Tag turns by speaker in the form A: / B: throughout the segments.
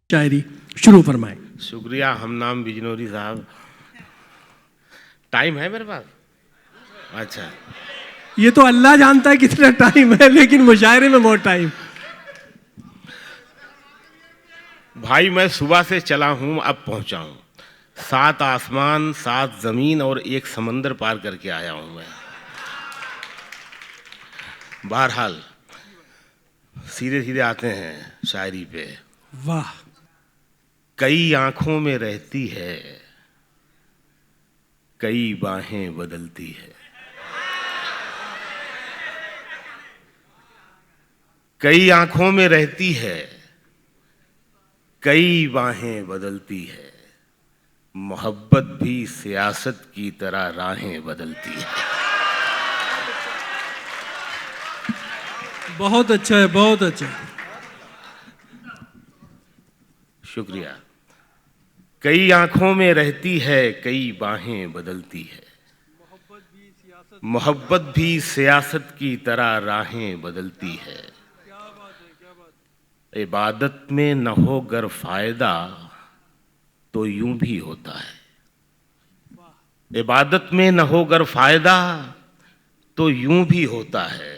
A: शायरी शुरू फरमाएं।
B: शुक्रिया हमनाम बिजनौरी साहब। टाइम है मेरे पास? अच्छा,
A: ये तो अल्लाह जानता है कितना टाइम है, लेकिन मुशायरे में बहुत टाइम।
B: भाई मैं सुबह से चला हूं, अब पहुंचा हूं। 7 आसमान 7 जमीन और एक समंदर पार करके आया हूं मैं। बहरहाल सीधे सीधे आते हैं शायरी पे।
A: वाह।
B: कई आंखों में रहती है, कई बाहें बदलती है। कई आंखों में रहती है, कई बाहें बदलती है। मोहब्बत भी सियासत की तरह राहें बदलती है।
A: बहुत अच्छा है, बहुत अच्छा है।
B: शुक्रिया। कई आंखों में रहती है, कई बाहें बदलती है। मोहब्बत भी सियासत की तरह राहें बदलती है। इबादत में न हो गर फायदा तो यूं भी होता है। इबादत में न हो गर फायदा तो यूं भी होता है।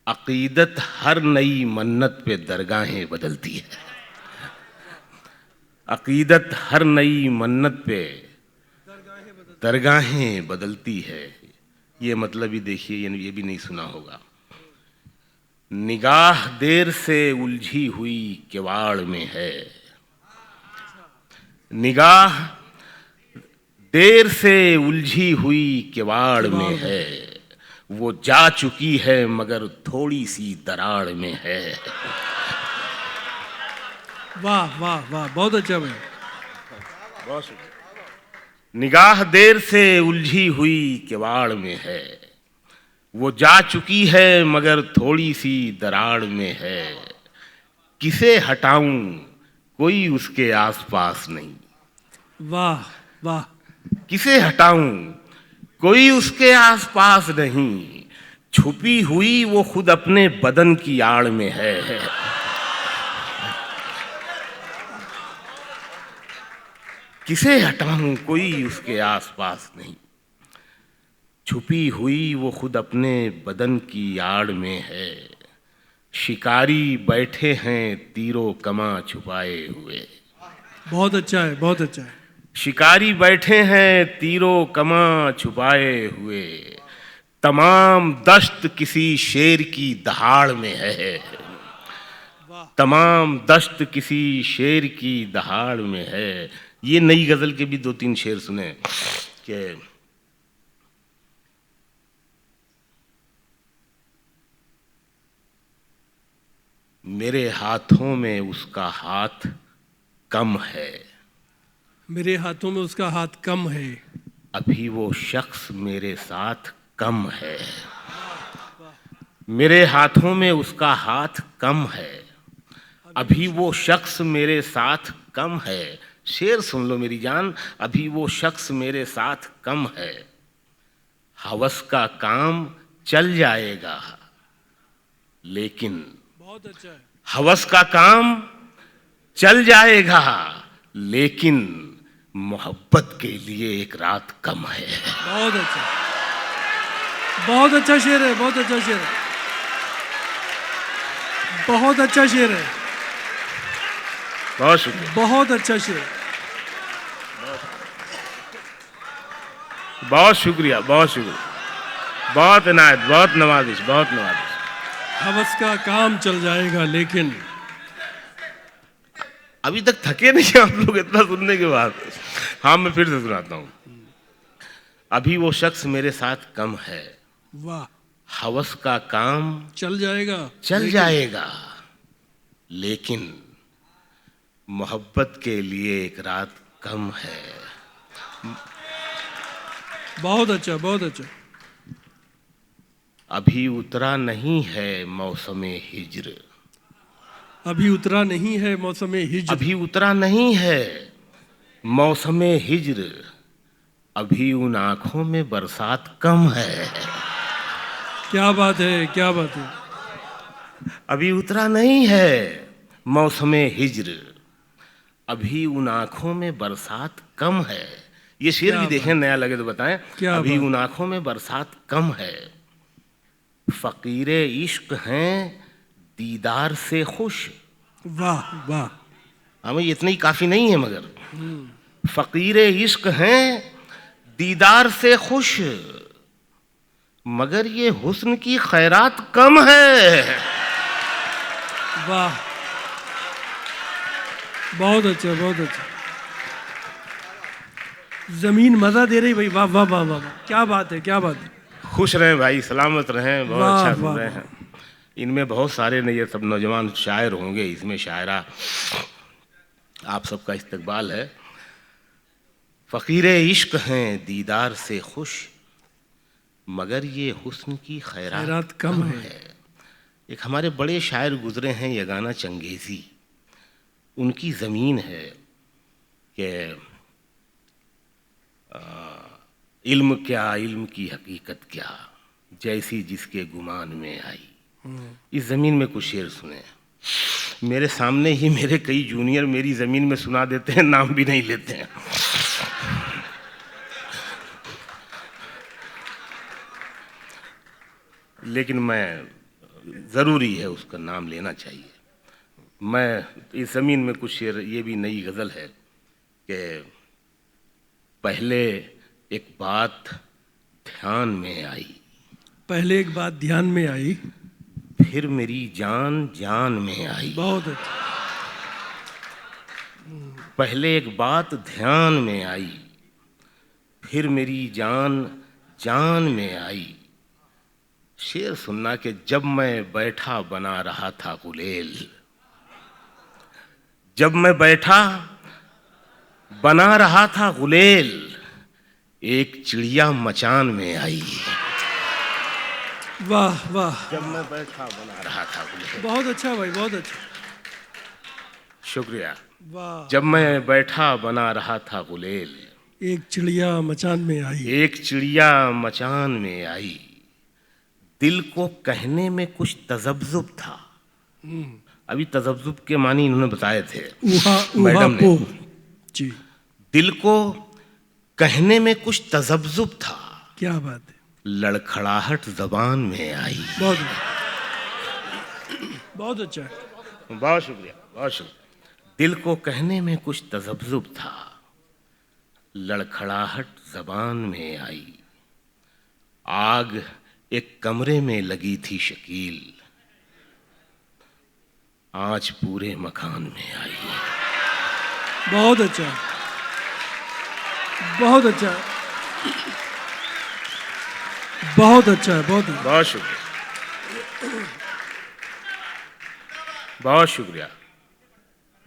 B: अकीदत हर नई मन्नत पे दरगाहें बदलती है। अकीदत हर नई मन्नत पे दरगाहें बदलती है। ये मतलब ही देखिए, ये भी नहीं सुना होगा। निगाह देर से उलझी हुई किवाड़ में है। निगाह देर से उलझी हुई किवाड़ में है। वो जा चुकी है मगर थोड़ी सी दराड़ में है।
A: वाह वाह वाह, बहुत अच्छा भाई।
B: बहुत शुक्रिया। निगाह देर से उलझी हुई किवाड़ में है। वो जा चुकी है मगर थोड़ी सी दराड़ में है। किसे हटाऊं कोई उसके आसपास नहीं।
A: वाह वाह।
B: किसे हटाऊं कोई उसके आसपास नहीं। छुपी हुई वो खुद अपने बदन की आड़ में है। किसे हटाऊं कोई उसके आसपास नहीं। छुपी हुई वो खुद अपने बदन की आड़ में है। शिकारी बैठे हैं तीरों कमा छुपाए हुए।
A: बहुत अच्छा है, बहुत अच्छा है।
B: शिकारी बैठे हैं तीरों कमा छुपाए हुए। तमाम दश्त किसी शेर की दहाड़ में है। तमाम दश्त किसी शेर की दहाड़ में है। ये नई गजल के भी 2-3 शेर सुने कि मेरे हाथों में उसका हाथ कम है।
A: मेरे हाथों में उसका हाथ कम है।
B: अभी वो शख्स मेरे साथ कम है। मेरे हाथों में उसका हाथ कम है। अभी वो शख्स मेरे साथ कम है। शेर सुन लो मेरी जान। अभी वो शख्स मेरे साथ कम है। हवस का काम चल जाएगा लेकिन
A: बहुत अच्छा है।
B: हवस का काम चल जाएगा लेकिन मोहब्बत के लिए एक रात कम है।
A: बहुत अच्छा, बहुत अच्छा शेर है, बहुत अच्छा शेर है, बहुत अच्छा शेर है।
B: बहुत शुक्रिया।
A: बहुत अच्छा शेर है।
B: बहुत शुक्रिया, बहुत शुक्रिया, बहुत इनायत, बहुत नवाजिश, बहुत नवाजिश।
A: हवस का काम चल जाएगा लेकिन।
B: अभी तक थके नहीं आप लोग इतना सुनने के बाद? हाँ, मैं फिर से सुनाता हूँ। अभी वो शख्स मेरे साथ कम है।
A: वाह।
B: हवस का काम
A: चल जाएगा,
B: चल जाएगा लेकिन मोहब्बत के लिए एक रात कम है।
A: बहुत अच्छा, बहुत अच्छा।
B: अभी उतरा नहीं है मौसमे हिज्र।
A: अभी उतरा नहीं है मौसम हिज्र।
B: अभी उतरा नहीं है मौसमे हिज्र। अभी उन आंखों में बरसात कम है।
A: क्या बात है, क्या बात है।
B: अभी उतरा नहीं है मौसमे हिज्र। अभी उन आंखों में बरसात कम है। ये शेर
A: क्या
B: भी देखें, नया लगे तो बताएं।
A: क्या
B: अभी
A: बात।
B: उन आंखों में बरसात कम है, फकीरे इश्क हैं दीदार से खुश।
A: वाह वाह।
B: हमें इतना ही काफी नहीं है, मगर फकीरे इश्क हैं दीदार से खुश, मगर ये हुस्न की खैरात कम है।
A: वाह, बहुत अच्छा बहुत अच्छा। जमीन मजा दे रही भाई, वाह वाह वाह वाह वाह। क्या बात है, क्या बात है।
B: खुश रहें भाई, सलामत रहें, बहुत
A: वाह,
B: अच्छा सुन
A: वाह,
B: रहे
A: वाह।
B: हैं। इनमें बहुत सारे नहीं, ये सब नौजवान शायर होंगे, इसमें शायरा। आप सबका इस्तकबाल है। फ़कीरे इश्क हैं दीदार से खुश, मगर ये हुस्न की खैरात
A: खैरात
B: कम
A: कम है।
B: है। एक हमारे बड़े शायर गुजरे हैं, यगाना चंगेज़ी। उनकी ज़मीन है कि इल्म क्या, इल्म की हकीकत क्या, जैसी जिसके गुमान में आई। इस ज़मीन में कुछ शेर सुने। मेरे सामने ही मेरे कई जूनियर मेरी ज़मीन में सुना देते हैं, नाम भी नहीं लेते हैं। लेकिन मैं, ज़रूरी है उसका नाम लेना चाहिए। मैं इस ज़मीन में कुछ शेर, ये भी नई गज़ल है कि पहले एक बात ध्यान में आई,
A: पहले एक बात ध्यान में आई,
B: फिर मेरी जान जान में आई।
A: बहुत अच्छा।
B: पहले एक बात ध्यान में आई, फिर मेरी जान जान में आई। शेर सुनना कि जब मैं बैठा बना रहा था गुलेल, जब मैं बैठा बना रहा था गुलेल, एक चिड़िया मचान में आई।
A: वाह वाह,
B: जब मैं बैठा बना रहा था गुलेल।
A: बहुत अच्छा भाई, बहुत अच्छा।
B: शुक्रिया।
A: वाह।
B: जब मैं बैठा बना रहा था गुलेल,
A: एक चिड़िया मचान में आई।
B: एक चिड़िया मचान में आई। दिल को कहने में कुछ तजब्जुब था। अभी तजब्जुब के मानी इन्होंने बताए थे
A: उहा उहा
B: मैडम
A: पो
B: ने।
A: जी।
B: दिल को कहने में कुछ तजब्जुब था,
A: क्या बात है।
B: लड़खड़ाहट जबान में आई।
A: बहुत बहुत अच्छा है।
B: बहुत शुक्रिया, बहुत शुक्रिया। दिल को कहने में कुछ तजब्जुब था, लड़खड़ाहट जबान में आई। आग एक कमरे में लगी थी शकील, आज पूरे मकान में आई।
A: बहुत अच्छा, बहुत अच्छा, बहुत अच्छा है, बहुत अच्छा।
B: बहुत शुक्रिया, बहुत शुक्रिया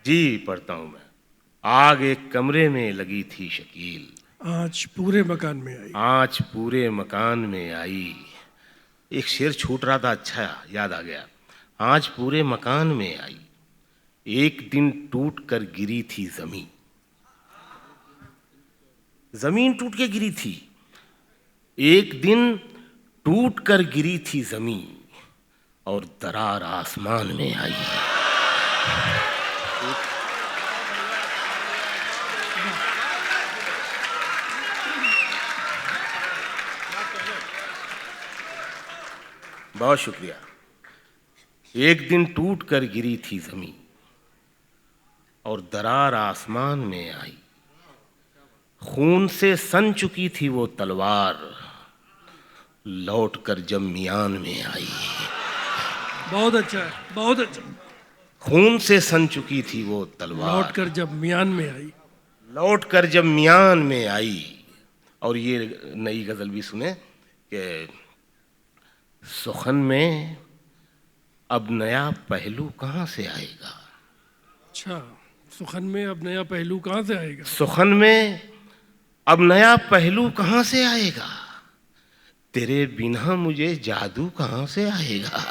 B: जी। पढ़ता हूं मैं। आग एक कमरे में लगी थी शकील,
A: आज पूरे मकान में आई।
B: आज पूरे मकान में आई। एक शेर छूट रहा था, अच्छा याद आ गया। आज पूरे मकान में आई, एक दिन टूट कर गिरी थी जमीन। जमीन टूट के गिरी थी, एक दिन टूट कर गिरी थी जमीन, और दरार आसमान में आई। बहुत शुक्रिया। एक दिन टूट कर गिरी थी जमीन और दरार आसमान में आई। खून से सन चुकी थी वो तलवार, लौट कर जब मियान में आई।
A: बहुत अच्छा है, बहुत अच्छा।
B: खून से सन चुकी थी वो तलवार,
A: लौट कर जब मियान में आई।
B: लौट कर जब मियान में आई। और ये नई गजल भी सुने कि सुखन में अब नया पहलू कहाँ से आएगा।
A: अच्छा, सुखन में अब नया पहलू कहाँ से आएगा।
B: सुखन में अब नया पहलू कहाँ से आएगा, तेरे बिना मुझे जादू कहाँ से आएगा।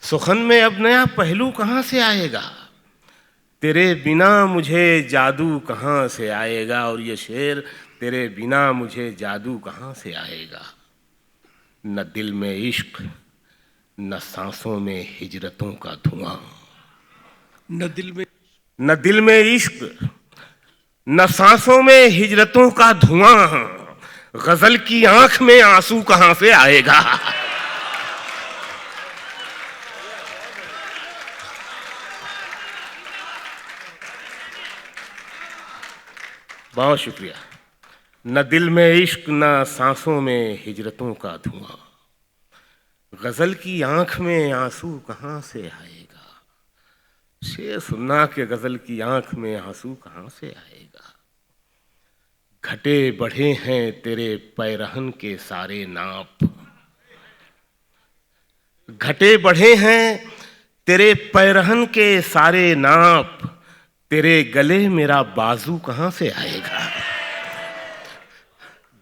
B: सुखन में अब नया पहलू कहाँ से आएगा, तेरे बिना मुझे जादू कहाँ से आएगा। और ये शेर, तेरे बिना मुझे जादू कहाँ से आएगा। न दिल में इश्क, न सांसों में हिजरतों का धुआं,
A: न दिल में
B: न दिल में इश्क, न सांसों में हिजरतों का धुआं, गजल की आंख में आंसू कहां से आएगा। बहुत शुक्रिया। न दिल में इश्क, न सांसों में हिजरतों का धुआं, गजल की आंख में आंसू कहां से आएगा। शेर सुनना के गजल की आंख में आंसू कहां से आएगा। घटे बढ़े हैं तेरे पैरहन के सारे नाप, घटे बढ़े हैं तेरे पैरहन के सारे नाप, तेरे गले मेरा बाजू कहां से आएगा।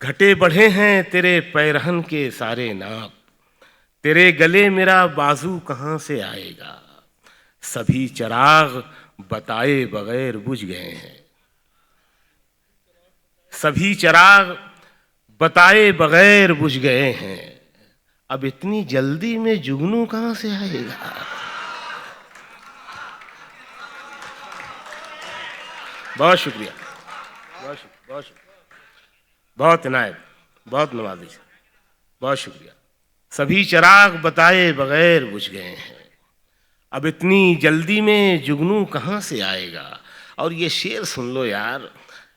B: घटे बढ़े हैं तेरे पैरहन के सारे नाप, तेरे गले मेरा बाजू कहां से आएगा। सभी चिराग बताए बगैर बुझ गए हैं, सभी चिराग बताए बगैर बुझ गए हैं। अब इतनी जल्दी में जुगनू कहां से आएगा। बहुत शुक्रिया, बहुत शुक्रिया, बहुत शुक्रिया, बहुत इनायत, बहुत नवाजिश, बहुत शुक्रिया। सभी चिराग बताए बगैर बुझ गए हैं, अब इतनी जल्दी में जुगनू कहां से आएगा। और ये शेर सुन लो यार,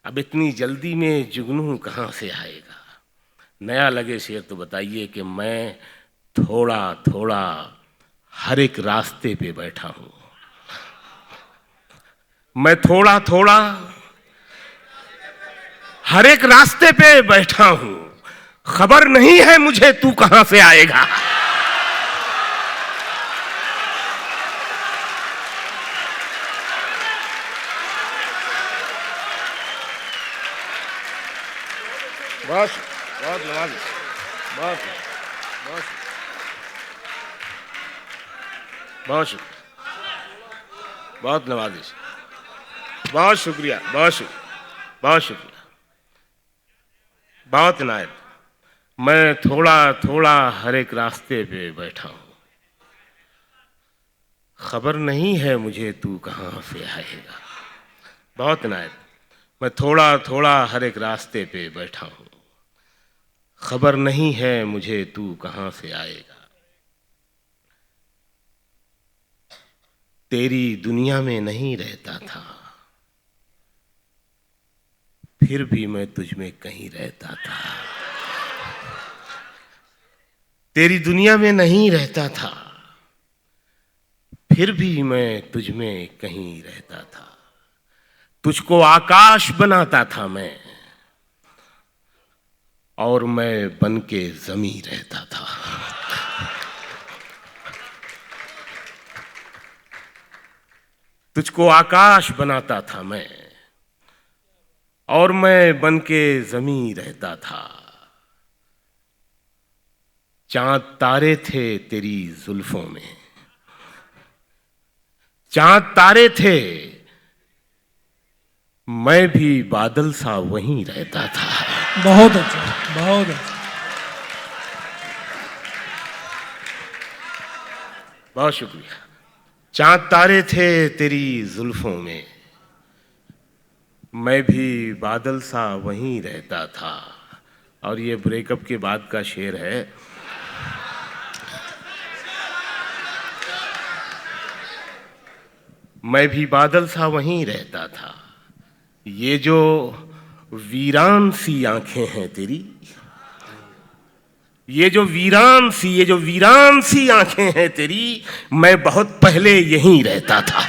B: अब इतनी जल्दी में जुगनू कहां से आएगा। नया लगे शेर तो बताइए कि मैं थोड़ा थोड़ा हर एक रास्ते पे बैठा हूं, मैं थोड़ा थोड़ा हर एक रास्ते पे बैठा हूं, खबर नहीं है मुझे तू कहां से आएगा। बहुत बहुत नवाजिश, बहुत बहुत बहुत शुक्रिया, बहुत नवाजिश, बहुत शुक्रिया, बहुत शुक्रिया, बहुत शुक्रिया, बहुत इनायत। मैं थोड़ा थोड़ा हर एक रास्ते पे बैठा हूं, खबर नहीं है मुझे तू कहां से आएगा। बहुत इनायत। मैं थोड़ा थोड़ा हर एक रास्ते पे बैठा हूं, खबर नहीं है मुझे तू कहां से आएगा। तेरी दुनिया में नहीं रहता था, फिर भी मैं तुझ में कहीं रहता था। तेरी दुनिया में नहीं रहता था, फिर भी मैं तुझ में कहीं रहता था। तुझको आकाश बनाता था मैं, और मैं बन के जमी रहता था। तुझको आकाश बनाता था मैं, और मैं बन के जमी रहता था। चांद तारे थे तेरी जुल्फों में, चांद तारे थे, मैं भी बादल सा वहीं रहता था।
A: बहुत अच्छा, बहुत अच्छा।
B: बहुत शुक्रिया। चांद तारे थे तेरी जुल्फों में, मैं भी बादल सा वहीं रहता था। और ये ब्रेकअप के बाद का शेर है। मैं भी बादल सा वहीं रहता था। ये जो वीरान सी आंखें हैं तेरी, ये जो वीरान सी आंखें हैं तेरी, मैं बहुत पहले यहीं रहता था।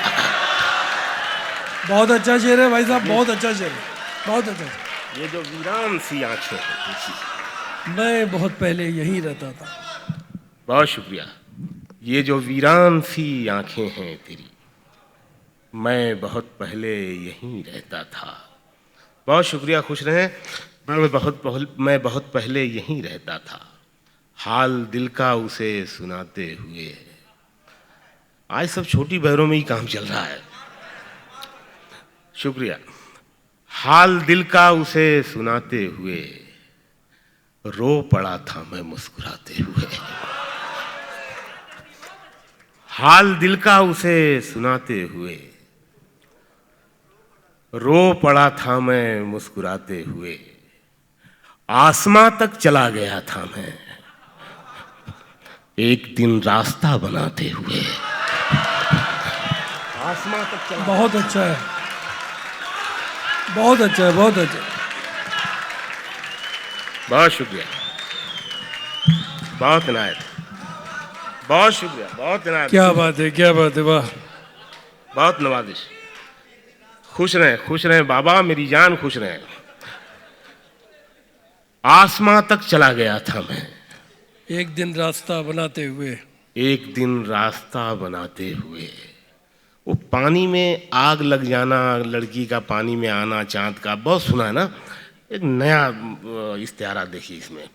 A: बहुत अच्छा शेर है भाई साहब, बहुत अच्छा शेर है, बहुत अच्छा।
B: ये जो वीरान सी आंखें हैं तेरी,
A: मैं बहुत पहले यहीं रहता था।
B: बहुत शुक्रिया। ये जो वीरान सी आंखें हैं तेरी, मैं बहुत पहले यहीं रहता था। बहुत शुक्रिया, खुश रहें। मैं बहुत पहले यहीं रहता था, हाल दिल का उसे सुनाते हुए। आज सब छोटी बहरों में ही काम चल रहा है। शुक्रिया। हाल दिल का उसे सुनाते हुए, रो पड़ा था मैं मुस्कुराते हुए। हाल दिल का उसे सुनाते हुए, रो पड़ा था मैं मुस्कुराते हुए, आसमां तक चला गया था मैं एक दिन रास्ता बनाते हुए। आसमां तक चला।
A: बहुत अच्छा है, बहुत अच्छा है, बहुत अच्छा।
B: बहुत शुक्रिया, बहुत इनायत, बहुत शुक्रिया, बहुत इनायत।
A: क्या बात है, क्या बात है, वाह।
B: बहुत नवाजिश। खुश रहें बाबा, मेरी जान खुश रहें। आसमां तक चला गया था मैं
A: एक दिन रास्ता बनाते हुए।
B: एक दिन रास्ता बनाते हुए। वो पानी में आग लग जाना, लड़की का पानी में आना, चांद का बहुत सुना है ना। एक नया इस्तिहारा देखिए इसमें।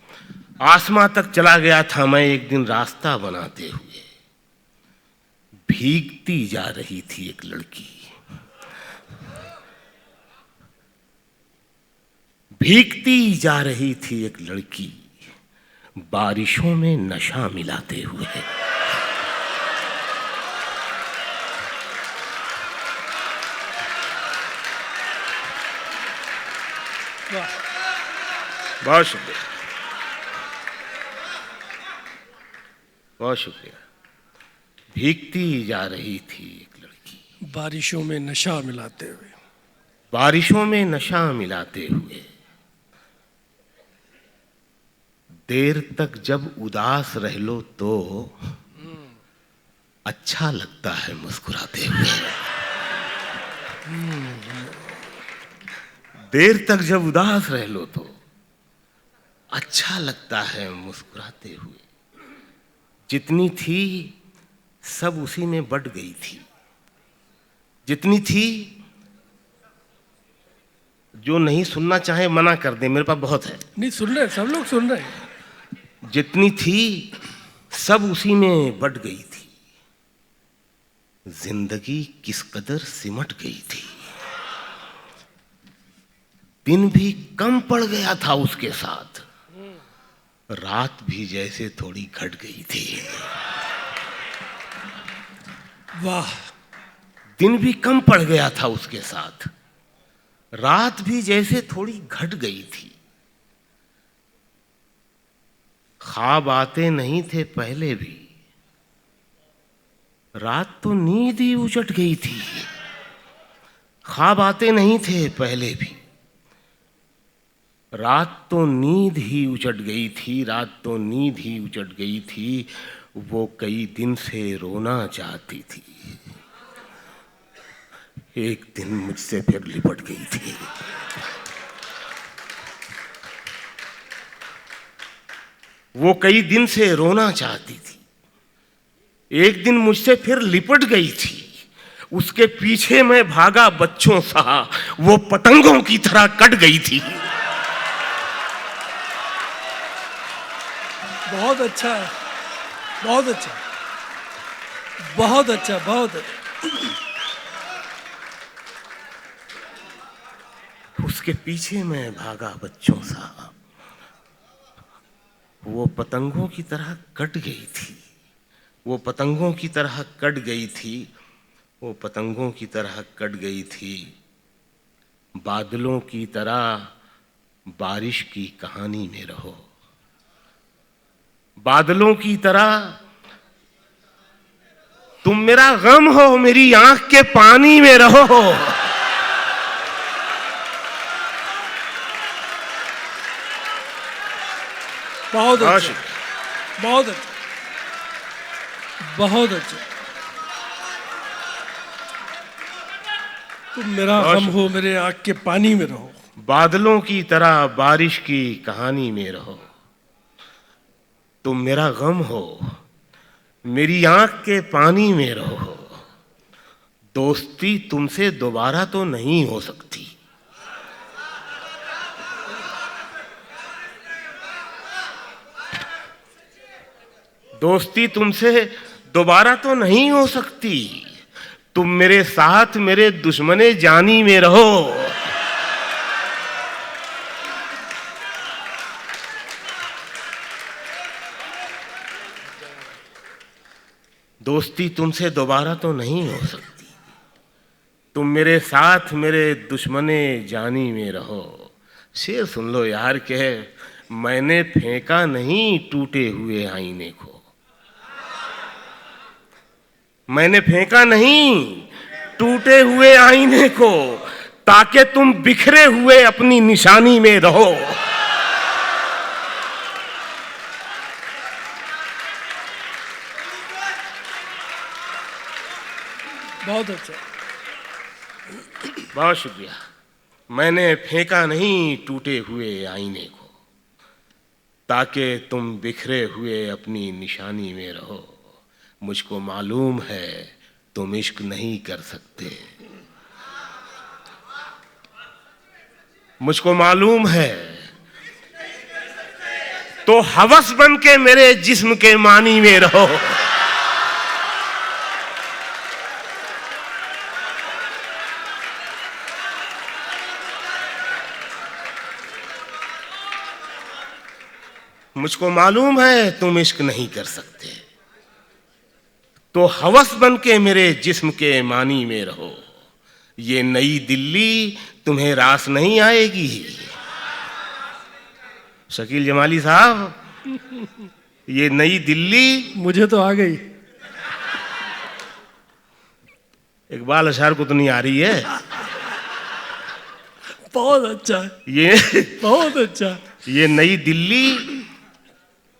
B: आसमां तक चला गया था मैं एक दिन रास्ता बनाते हुए, भीगती जा रही थी एक लड़की, भीगती जा रही थी एक लड़की, बारिशों में नशा मिलाते हुए। बहुत शुक्रिया, बहुत शुक्रिया। भीगती जा रही थी एक लड़की,
A: बारिशों में नशा मिलाते हुए।
B: बारिशों में नशा मिलाते हुए। देर तक जब उदास रह लो तो अच्छा लगता है मुस्कुराते हुए। देर तक जब उदास रह लो तो अच्छा लगता है मुस्कुराते हुए। जितनी थी सब उसी में बट गई थी, जितनी थी। जो नहीं सुनना चाहे मना कर दे, मेरे पास बहुत है।
A: नहीं सुन रहे, सब लोग सुन रहे हैं।
B: जितनी थी सब उसी में बट गई थी, जिंदगी किस कदर सिमट गई थी। दिन भी कम पड़ गया था उसके साथ, रात भी जैसे थोड़ी घट गई थी।
A: वाह।
B: दिन भी कम पड़ गया था उसके साथ, रात भी जैसे थोड़ी घट गई थी। ख्वाब आते नहीं थे पहले भी, रात तो नींद ही उचट गई थी। ख्वाब आते नहीं थे पहले भी, रात तो नींद ही उचट गई थी, रात तो नींद ही उचट गई थी। वो कई दिन से रोना चाहती थी, एक दिन मुझसे फिर लिपट गई थी। वो कई दिन से रोना चाहती थी, एक दिन मुझसे फिर लिपट गई थी। उसके पीछे मैं भागा बच्चों सा, वो पतंगों की तरह कट गई थी।
A: बहुत अच्छा है, बहुत अच्छा, बहुत अच्छा, बहुत अच्छा।
B: उसके पीछे मैं भागा बच्चों सा, वो पतंगों की तरह कट गई थी। वो पतंगों की तरह कट गई थी, वो पतंगों की तरह कट गई थी। बादलों की तरह बारिश की कहानी में रहो, बादलों की तरह तुम मेरा गम हो, मेरी आंख के पानी में रहो।
A: बहुत अच्छा, बहुत अच्छा, बहुत अच्छा। तुम मेरा गम हो, मेरे आँख के पानी में रहो।
B: बादलों की तरह बारिश की कहानी में रहो। तुम मेरा गम हो, मेरी आंख के पानी में रहो। दोस्ती तुमसे दोबारा तो नहीं हो सकती, दोस्ती तुमसे दोबारा तो नहीं हो सकती। तुम मेरे साथ मेरे दुश्मने जानी में रहो। दोस्ती तुमसे दोबारा तो नहीं हो सकती। तुम मेरे साथ मेरे दुश्मने जानी में रहो। शेर सुन लो यार के, मैंने फेंका नहीं टूटे हुए आईने को, मैंने फेंका नहीं टूटे हुए आईने को, ताकि तुम बिखरे हुए अपनी निशानी में रहो।
A: बहुत अच्छा।
B: बहुत शुक्रिया। मैंने फेंका नहीं टूटे हुए आईने को, ताकि तुम बिखरे हुए अपनी निशानी में रहो। मुझको मालूम है तुम इश्क नहीं कर सकते, मुझको मालूम है, तो हवस बन के मेरे जिस्म के मानी में रहो। मुझको मालूम है तुम इश्क नहीं कर सकते, तो हवस बन के मेरे जिस्म के मानी में रहो। ये नई दिल्ली तुम्हें रास नहीं आएगी। शकील जमाली साहब, ये नई दिल्ली
A: मुझे तो आ गई।
B: इकबाल अशार को तो नहीं आ रही है।
A: बहुत अच्छा,
B: ये
A: बहुत अच्छा।
B: ये नई दिल्ली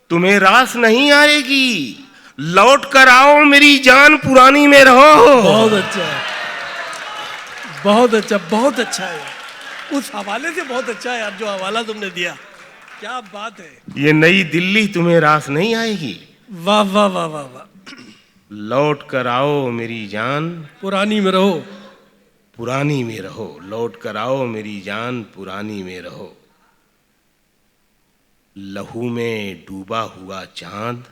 B: तुम्हें रास नहीं आएगी। लौट कर आओ मेरी जान, पुरानी में रहो।
A: बहुत अच्छा, बहुत अच्छा, बहुत अच्छा है। उस हवाले से बहुत अच्छा है यार, जो हवाला तुमने दिया, क्या बात है।
B: ये नई दिल्ली तुम्हें रास नहीं आएगी।
A: वाह वाह वाह वाह वाह।
B: लौट कर आओ मेरी जान,
A: पुरानी में रहो।
B: पुरानी में रहो। लौट कर आओ मेरी जान, पुरानी में रहो। लहू में डूबा हुआ चांद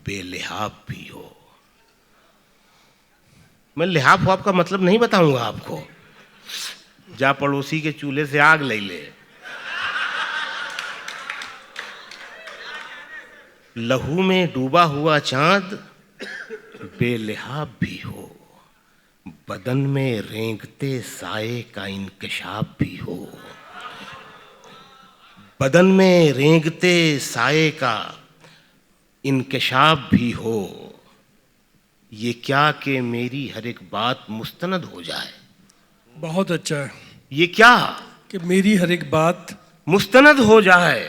B: बेलिहाफ भी हो। मैं लिहाफ वाप का मतलब नहीं बताऊंगा आपको। जा पड़ोसी के चूल्हे से आग ले ले। लहू में डूबा हुआ चांद बेलिहाफ भी हो, बदन में रेंगते साए का इंकशाफ भी हो। बदन में रेंगते साए का इंकशाफ भी हो। ये क्या कि मेरी हर एक बात मुस्तनद हो जाए।
A: बहुत अच्छा है
B: ये क्या
A: कि मेरी हर एक बात
B: मुस्तनद हो जाए।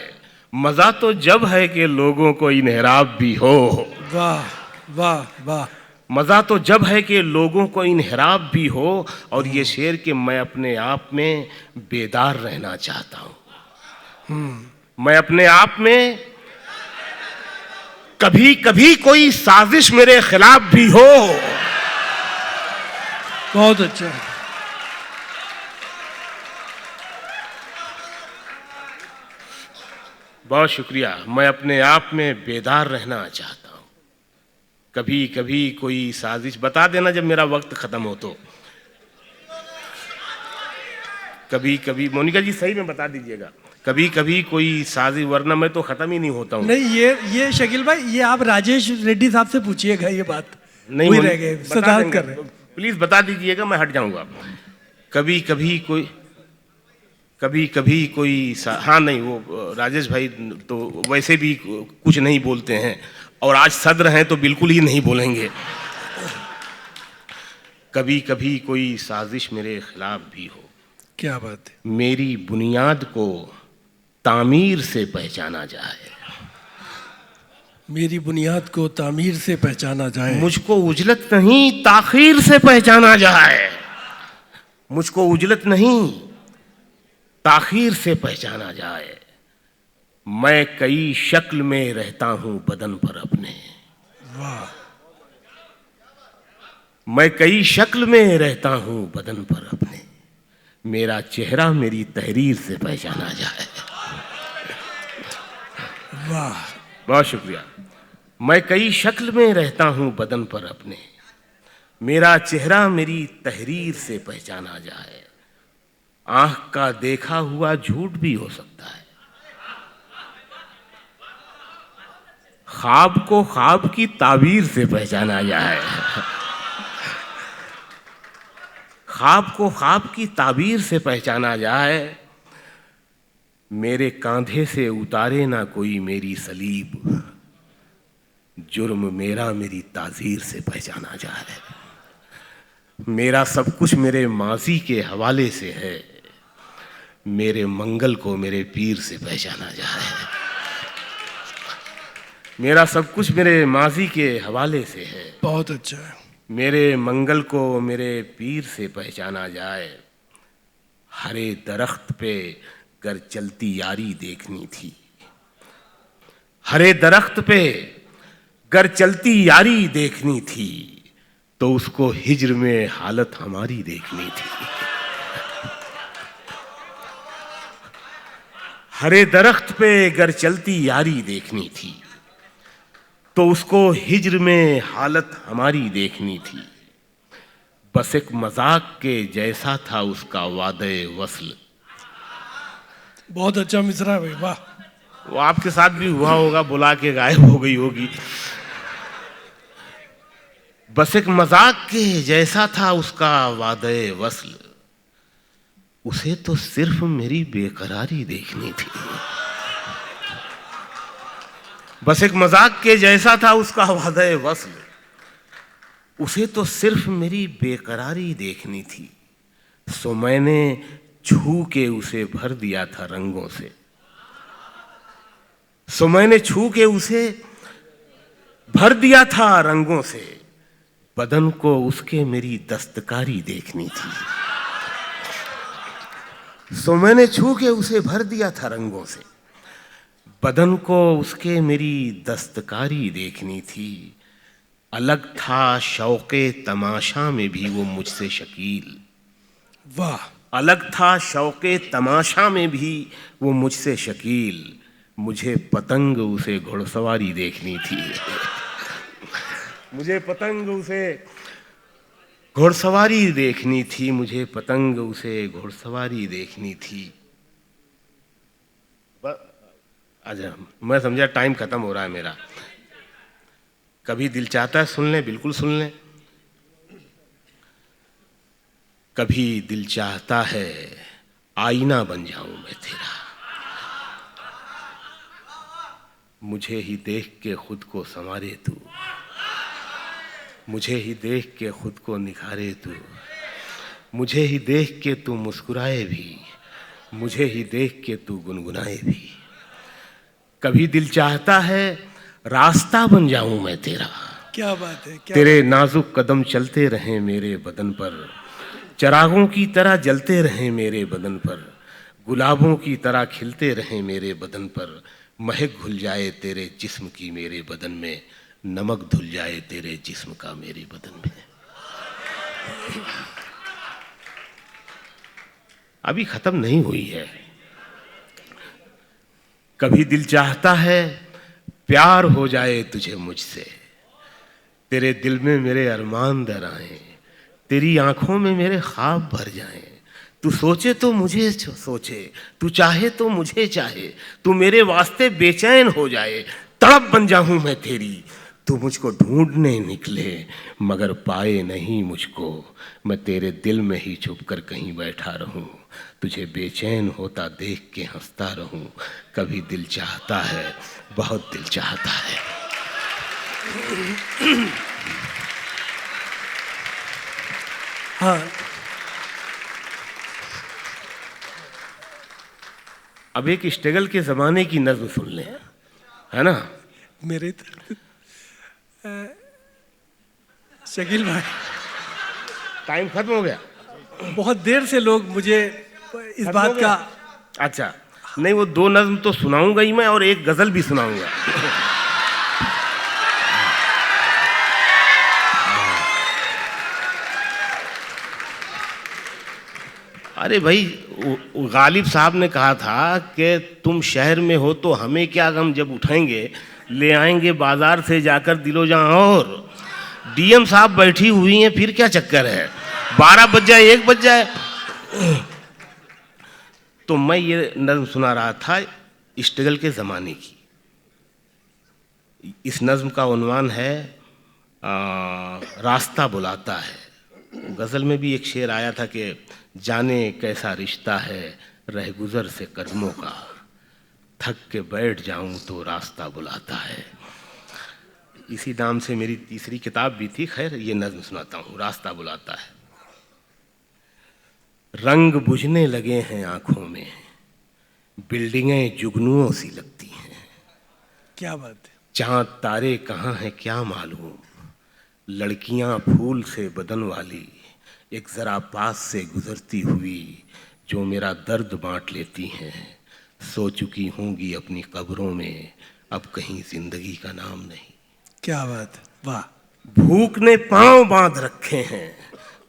B: मजा तो जब है कि लोगों को इन्हिराब भी हो।
A: वाह वाह वाह।
B: मजा तो जब है कि लोगों को इन्हिराब भी हो। और ये शेर कि मैं अपने आप में बेदार रहना चाहता हूँ। मैं अपने आप में कभी कभी कोई साजिश मेरे खिलाफ भी हो।
A: बहुत अच्छा।
B: बहुत शुक्रिया। मैं अपने आप में बेदार रहना चाहता हूँ। कभी कभी कोई साजिश बता देना जब मेरा वक्त खत्म हो तो। कभी कभी मोनिका जी सही में बता दीजिएगा। कभी कभी कोई साजिश, वरना मैं तो खत्म ही नहीं होता हूँ।
A: नहीं, ये शकील भाई, ये आप राजेश रेड्डी साहब से पूछिएगा ये बात।
B: नहीं
A: वही रह गए, सदारत कर रहे।
B: प्लीज बता दीजिएगा, मैं हट जाऊंगा। कभी कभी कोई, कभी कभी कोई हाँ नहीं, वो राजेश भाई तो वैसे भी कुछ नहीं बोलते हैं, और आज सद्र हैं तो बिल्कुल ही नहीं बोलेंगे। कभी कभी कोई साजिश मेरे खिलाफ भी हो।
A: क्या बात है।
B: मेरी बुनियाद को तामीर से पहचाना जाए।
A: मेरी बुनियाद को तामीर से पहचाना जाए।
B: मुझको उजलत नहीं ताखीर से पहचाना जाए। मुझको उजलत नहीं ताखीर से पहचाना जाए। मैं कई शक्ल में रहता हूं बदन पर अपने।
A: वाह।
B: मैं कई शक्ल में रहता हूं बदन पर अपने। मेरा चेहरा मेरी तहरीर से पहचाना जाए।
A: वाह।
B: बहुत शुक्रिया। मैं कई शक्ल में रहता हूं बदन पर अपने। मेरा चेहरा मेरी तहरीर से पहचाना जाए। आंख का देखा हुआ झूठ भी हो सकता है। ख्वाब को ख्वाब की ताबीर से पहचाना जाए। ख्वाब को ख्वाब की ताबीर से पहचाना जाए, मेरे कांधे से उतारे ना कोई मेरी सलीब, जुर्म मेरा मेरी ताजीर से पहचाना जाए। मेरा सब कुछ मेरे माजी के हवाले से है, मेरे मंगल को मेरे पीर से पहचाना जाए। मेरा सब कुछ मेरे माजी के हवाले से है,
A: बहुत अच्छा है।
B: मेरे मंगल को मेरे पीर से पहचाना जाए। हरे दरख्त पे गर चलती यारी देखनी थी, हरे दरख्त पे गर चलती यारी देखनी थी, तो उसको हिज्र में हालत हमारी देखनी थी। हरे दरख्त पे गर चलती यारी देखनी थी, तो उसको हिज्र में हालत हमारी देखनी थी। बस एक मजाक के जैसा था उसका वादे वस्ल।
A: बहुत अच्छा मिसरा भाई, वाह।
B: वो आपके साथ भी हुआ होगा, बुला के गायब हो गई होगी। बस एक मजाक के जैसा था उसका वादे वस्ल, उसे तो सिर्फ मेरी बेकरारी देखनी थी। बस एक मजाक के जैसा था उसका वादे वस्ल, उसे तो सिर्फ मेरी बेकरारी देखनी थी। सो मैंने छू के उसे भर दिया था रंगों से, सो मैंने छू के उसे भर दिया था रंगों से। बदन को उसके मेरी दस्तकारी देखनी थी, सो मैंने छू के उसे भर दिया था रंगों से। बदन को उसके मेरी दस्तकारी देखनी थी। अलग था शौक़े तमाशा में भी वो मुझसे शकील,
A: वाह।
B: अलग था शौक़े तमाशा में भी वो मुझसे शकील। मुझे पतंग उसे घुड़सवारी देखनी थी, मुझे पतंग उसे घुड़सवारी देखनी थी, मुझे पतंग उसे घुड़सवारी देखनी थी। अच्छा, मैं समझा टाइम खत्म हो रहा है मेरा। कभी दिल चाहता है सुन लें, बिल्कुल सुन लें। कभी दिल चाहता है आईना बन जाऊं मैं तेरा, मुझे ही देख के खुद को संवारे तू, मुझे ही देख के खुद को निखारे तू, मुझे ही देख के तू मुस्कुराए भी, मुझे ही देख के तू गुनगुनाए भी। कभी दिल चाहता है रास्ता बन जाऊं मैं तेरा,
A: क्या बात है, क्या
B: तेरे नाजुक कदम चलते रहें मेरे बदन पर, चरागों की तरह जलते रहें मेरे बदन पर, गुलाबों की तरह खिलते रहें मेरे बदन पर। महक घुल जाए तेरे जिस्म की मेरे बदन में, नमक धुल जाए तेरे जिस्म का मेरे बदन में। अभी खत्म नहीं हुई है। कभी दिल चाहता है प्यार हो जाए तुझे मुझसे, तेरे दिल में मेरे अरमान दर आए, तेरी आंखों में मेरे ख्वाब भर जाएं। तू सोचे तो मुझे सोचे, तू चाहे तो मुझे चाहे, तू मेरे वास्ते बेचैन हो जाए, तड़प बन जाऊं मैं तेरी। तू मुझको ढूंढने निकले मगर पाए नहीं मुझको, मैं तेरे दिल में ही छुप कर कहीं बैठा रहूं, तुझे बेचैन होता देख के हंसता रहूं। कभी दिल चाहता है, बहुत दिल चाहता है।
A: हाँ,
B: अब एक स्ट्रगल के ज़माने की नज़्म सुन लें, है ना?
A: मेरे शकील भाई,
B: टाइम खत्म हो गया।
A: बहुत देर से लोग मुझे इस
B: खत्म हो
A: बात
B: गया?
A: का।
B: अच्छा, नहीं वो 2 नज़्म तो सुनाऊंगा ही मैं, और एक गज़ल भी सुनाऊंगा। अरे भाई, गालिब साहब ने कहा था कि तुम शहर में हो तो हमें क्या गम, जब उठाएंगे ले आएंगे बाजार से जाकर दिलो जहां। और डीएम साहब बैठी हुई हैं, फिर क्या चक्कर है, 12 बज जाए 1 बज जाए। तो मैं ये नज़्म सुना रहा था स्ट्रगल के ज़माने की। इस नज़्म का उन्वान है रास्ता बुलाता है। गज़ल में भी एक शेर आया था कि जाने कैसा रिश्ता है रहगुज़र से कदमों का, थक के बैठ जाऊं तो रास्ता बुलाता है। इसी नाम से मेरी तीसरी किताब भी थी। खैर, ये नज़्म सुनाता हूँ, रास्ता बुलाता है। रंग बुझने लगे हैं आँखों में, बिल्डिंगें जुगनुओं सी लगती हैं।
A: क्या बात है।
B: चाँद तारे कहाँ हैं क्या मालूम, लड़कियाँ फूल से बदन वाली एक ज़रा पास से गुजरती हुई जो मेरा दर्द बांट लेती हैं। सो चुकी होंगी अपनी कब्रों में, अब कहीं जिंदगी का नाम नहीं।
A: क्या बात है, वाह।
B: भूख ने पांव बांध रखे हैं,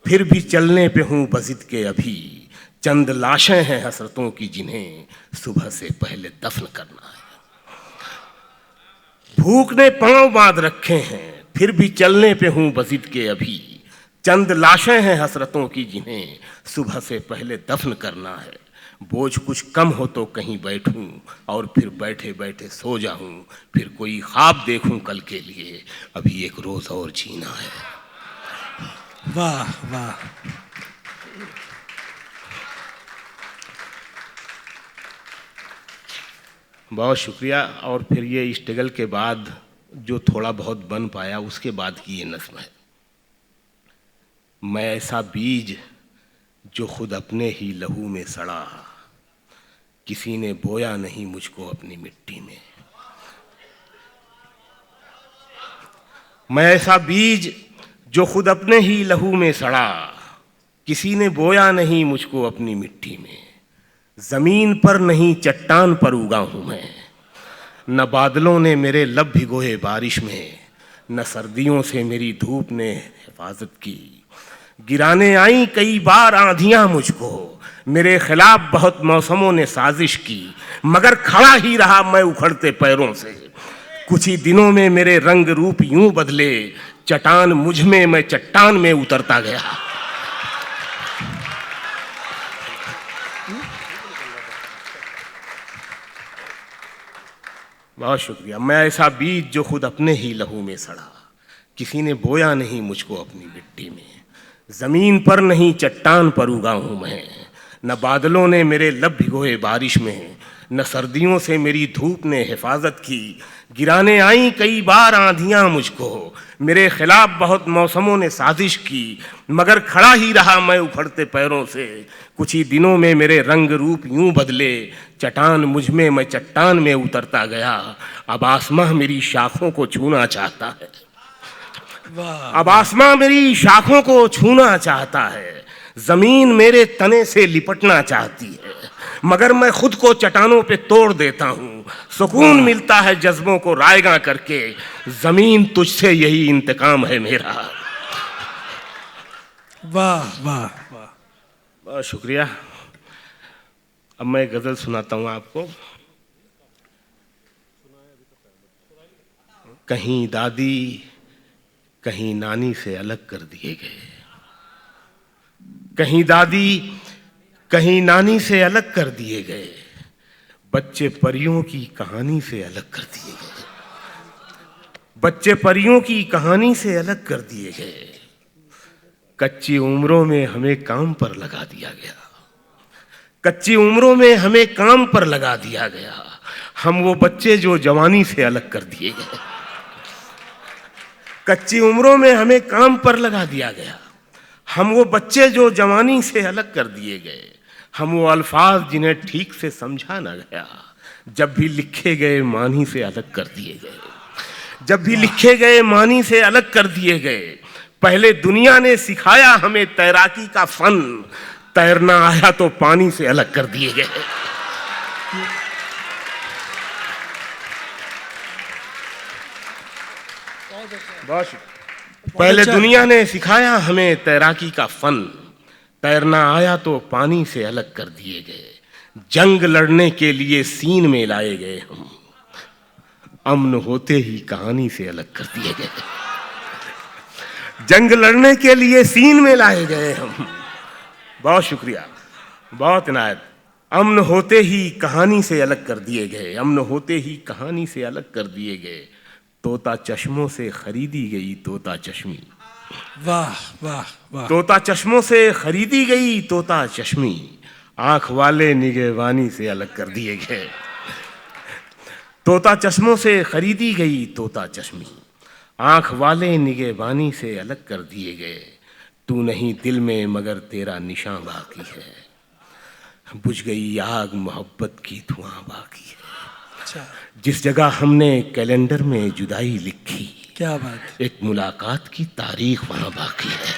B: फिर भी चलने पे हूँ बजिद के अभी। चंद लाशें हैं हसरतों की जिन्हें सुबह से पहले दफन करना है। भूख ने पांव बांध रखे हैं, फिर भी चलने पे हूँ बजिद के अभी। चंद लाशें हैं हसरतों की जिन्हें सुबह से पहले दफन करना है। बोझ कुछ कम हो तो कहीं बैठूं और फिर बैठे बैठे सो जाऊं, फिर कोई ख्वाब देखूं कल के लिए, अभी एक रोज और जीना है।
A: वाह वाह।
B: बहुत शुक्रिया। और फिर ये स्ट्रगल के बाद जो थोड़ा बहुत बन पाया, उसके बाद की ये नज़्म है। मैं ऐसा बीज जो खुद अपने ही लहू में सड़ा, किसी ने बोया नहीं मुझको अपनी मिट्टी में। मैं ऐसा बीज जो खुद अपने ही लहू में सड़ा, किसी ने बोया नहीं मुझको अपनी मिट्टी में। जमीन पर नहीं चट्टान पर उगा हूं मैं, न बादलों ने मेरे लब भिगोए बारिश में, न सर्दियों से मेरी धूप ने हिफाजत की। गिराने आई कई बार आंधियां मुझको, मेरे खिलाफ बहुत मौसमों ने साजिश की, मगर खड़ा ही रहा मैं उखड़ते पैरों से। कुछ ही दिनों में मेरे रंग रूप यूं बदले, चट्टान मुझ में, मैं चट्टान में उतरता गया। बहुत शुक्रिया। मैं ऐसा बीज जो खुद अपने ही लहू में सड़ा, किसी ने बोया नहीं मुझको अपनी मिट्टी में। जमीन पर नहीं चट्टान पर उगा हूं मैं, न बादलों ने मेरे लब भिगोए बारिश में, न सर्दियों से मेरी धूप ने हिफाजत की। गिराने आई कई बार आंधियां मुझको, मेरे खिलाफ बहुत मौसमों ने साजिश की, मगर खड़ा ही रहा मैं उखड़ते पैरों से। कुछ ही दिनों में मेरे रंग रूप यूं बदले, चट्टान मुझ में, मैं चट्टान में उतरता गया। अब आसमां मेरी शाखों को छूना चाहता है, अब आसमां मेरी शाखों को छूना चाहता है। जमीन मेरे तने से लिपटना चाहती है, मगर मैं खुद को चट्टानों पे तोड़ देता हूँ। सुकून मिलता है जज्बों को रायगा करके, जमीन तुझसे यही इंतकाम है मेरा।
A: वाह वाह वाह।
B: बहुत शुक्रिया। अब मैं गजल सुनाता हूँ आपको। कहीं दादी कहीं नानी से अलग कर दिए गए, कहीं दादी कहीं नानी से अलग कर दिए गए, बच्चे परियों की कहानी से अलग कर दिए गए, बच्चे परियों की कहानी से अलग कर दिए गए। कच्ची उम्रों में हमें काम पर लगा दिया गया, कच्ची उम्रों में हमें काम पर लगा दिया गया। हम वो बच्चे जो जवानी से अलग कर दिए गए, कच्ची उम्रों में हमें काम पर लगा दिया गया। हम वो बच्चे जो जवानी से अलग कर दिए गए, हम वो अल्फाज जिन्हें ठीक से समझा ना गया, जब भी लिखे गए मानी से अलग कर दिए गए, जब भी लिखे गए मानी से अलग कर दिए गए। पहले दुनिया ने सिखाया हमें तैराकी का फन, तैरना आया तो पानी से अलग कर दिए गए। पहले दुनिया ने सिखाया हमें तैराकी का फन, तैरना आया तो पानी से अलग कर दिए गए। जंग लड़ने के लिए सीन में लाए गए हम, अमन होते ही कहानी से अलग कर दिए गए। जंग लड़ने के लिए सीन में लाए गए हम। बहुत शुक्रिया, बहुत इनायत। अमन होते ही कहानी से अलग कर दिए गए, अमन होते ही कहानी से अलग कर दिए गए। तोता चश्मों से खरीदी गई तोता चश्मी,
A: वाह वाह वाह।
B: तोता चश्मों से खरीदी गई तोता चश्मी, आंख वाले निगहबानी से अलग कर दिए गए। तोता चश्मों से खरीदी गई तोता चश्मी, आंख वाले निगहबानी से अलग कर दिए गए। तू नहीं दिल में मगर तेरा निशान बाकी है, बुझ गई आग मोहब्बत की धुआं बाकी है।
A: अच्छा,
B: जिस जगह हमने कैलेंडर में जुदाई लिखी,
A: क्या बात।
B: एक मुलाकात की तारीख वहां बाकी है।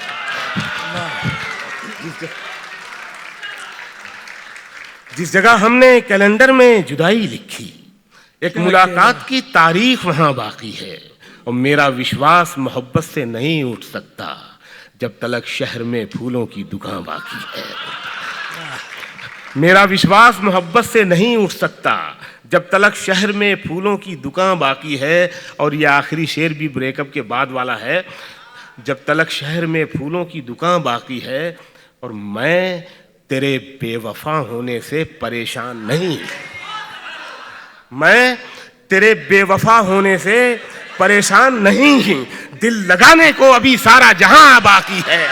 B: जिस जगह हमने कैलेंडर में जुदाई लिखी, एक मुलाकात की तारीख वहां बाकी है। और मेरा विश्वास मोहब्बत से नहीं उठ सकता जब तलक शहर में फूलों की दुकान बाकी है। मेरा विश्वास मोहब्बत से नहीं उठ सकता जब तलक शहर में फूलों की दुकान बाकी है। और ये आखिरी शेर भी ब्रेकअप के बाद वाला है। जब तलक शहर में फूलों की दुकान बाकी है और मैं तेरे बेवफा होने से परेशान नहीं, मैं तेरे बेवफा होने से परेशान नहीं। दिल लगाने को अभी सारा जहां बाकी है।